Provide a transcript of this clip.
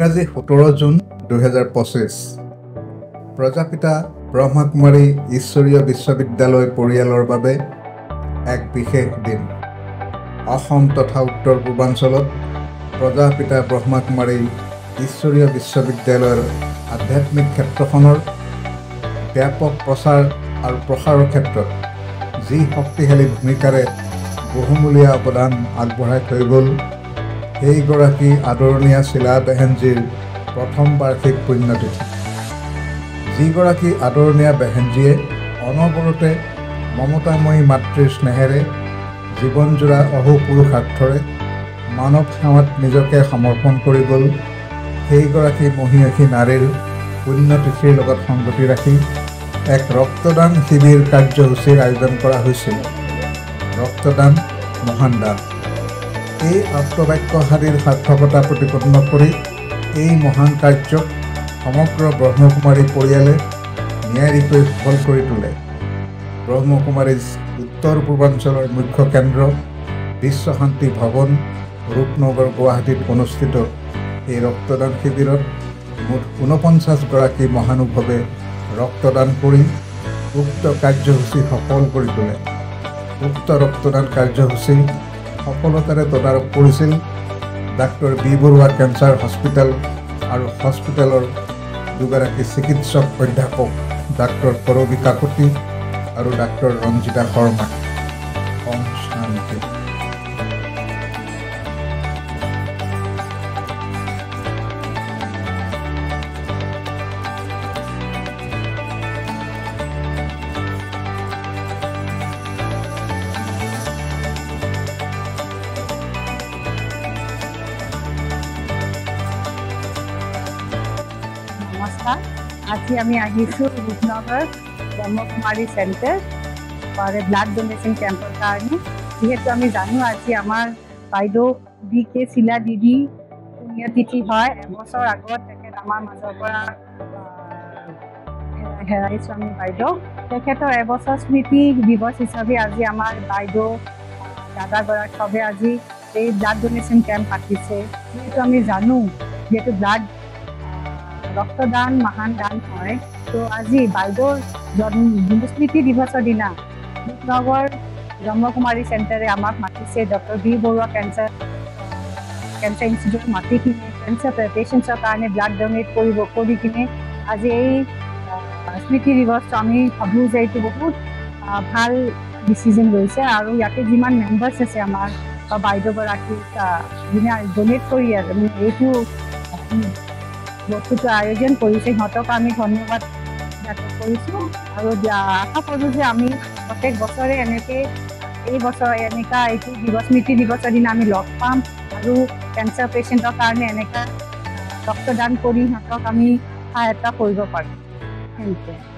আজি 17 জুন 2025 প্ৰজাপিতা ব্ৰহ্মকুমাৰী ঈশ্বৰীয় বিশ্ববিদ্যালয় পৰিয়ালৰ বাবে এক বিশেষ দিন। অসম তথা উত্তৰ পূৰ্বাঞ্চলত প্ৰজাপিতা ব্ৰহ্মকুমাৰী ঈশ্বৰীয় বিশ্ববিদ্যালয়ৰ আধ্যাত্মিক ক্ষেত্ৰখনৰ ব্যাপক প্ৰচাৰ আৰু প্ৰসাৰৰ ক্ষেত্ৰত যি শক্তিশালী ভূমিকাৰে বহুমূলীয়া অৱদান আগবঢ়াই থৈ গ'ল, সেইগৰাকী আদৰণীয়া শিলা বেহেনজীৰ প্ৰথম বাৰ্ষিক পুণ্যতিথি। যিগৰাকী আদৰণীয়া বেহেনজীয়ে অনবৰতে মমতাময়ী মাতৃৰ স্নেহেৰে জীৱনজোৰা অহোপুৰুষাৰ্থৰে মানৱ সেৱাত নিজকে সমৰ্পণ কৰি গ'ল, সেইগৰাকী মহিয়সী নাৰীৰ পুণ্যতিথিৰ লগত সংগতি ৰাখি এক ৰক্তদান শিবিৰ কাৰ্যসূচীৰ আয়োজন কৰা হৈছিল। ৰক্তদান মহান দান। এই আপ্তবাক্যশালীৰ সাৰ্থকতা প্ৰতিপন্ন কৰি এই মহান কাৰ্যক সমগ্ৰ ব্ৰহ্মকুমাৰী পৰিয়ালে নিয়াৰিকৈ সফল কৰি তোলে। ব্ৰহ্মকুমাৰীজ উত্তৰ পূৰ্বাঞ্চলৰ মুখ্য কেন্দ্ৰ বিশ্ব শান্তি ভৱন, ৰূপনগৰ, গুৱাহাটীত অনুষ্ঠিত এই ৰক্তদান শিবিৰত মুঠ 49গৰাকী মহানুভৱে ৰক্তদান কৰি উক্ত কাৰ্যসূচী সফল কৰি তোলে। উক্ত ৰক্তদান কাৰ্যসূচী সফলতাৰে তদাৰক কৰিছিল doctor B Borooah cancer hospital আৰু হস্পিটেলৰ দুগৰাকী চিকিৎসক অধ্যাপক ডাক্তৰ কৰবী কাকতি আৰু ডাক্তৰ ৰঞ্জিতা শৰ্মা। ওম শান্তি। নমস্কাৰ। আজি আমি আহিছোঁ Rupnagar Brahma Kumari centre blood donation কেম্পৰ কাৰণে। যিহেতু আমি জানো আজি আমাৰ বাইদেউ BK শিলা দিদি পুণ্যতিথি হয়। এবছৰ আগত তেখেত আমাৰ মাজৰ পৰা হেৰাইছোঁ আমি বাইদেউ। তেখেতৰ এবছৰ স্মৃতি দিৱস হিচাপে আজি আমাৰ বাইদেউ দাদাগৰাকী চবে আজি এই ব্লাড ডোনেশ্যন কেম্প পাতিছে। যিহেতু আমি জানো যিহেতু ব্লাড ৰক্তদান মহান দান হয়, তো আজি বাইদেউৰ স্মৃতি দিৱসৰ দিনা ৰূপনগৰ ব্ৰহ্মকুমাৰী চেণ্টাৰে আমাক মাতিছে। Doctor B Borooah cancer institute মাতি কিনে কেঞ্চাৰ পেচেণ্টছৰ কাৰণে ব্লাড ডনেট কৰি কিনে আজি এই স্মৃতি দিৱসটো আমি ভাবোঁ যে এইটো বহুত ভাল ডিচিজন লৈছে। আৰু ইয়াতে যিমান মেম্বাৰ্ছ আছে আমাৰ বাইদেউগৰাকীক যোনে ডনেট কৰি এইটো বস্তুটো আয়োজন কৰিছে, সিহঁতক আমি ধন্যবাদ জ্ঞাপন কৰিছোঁ। আৰু আশা কৰোঁ যে আমি প্ৰত্যেক বছৰে এনেকৈ এই বছৰ এনেকুৱা এইটো স্মৃতি দিৱসৰ দিনা আমি লগ পাম আৰু কেঞ্চাৰ পেচেণ্টৰ কাৰণে এনেকুৱা ৰক্তদান কৰি সিহঁতক আমি সহায়তা কৰিব পাৰোঁ। Thank U.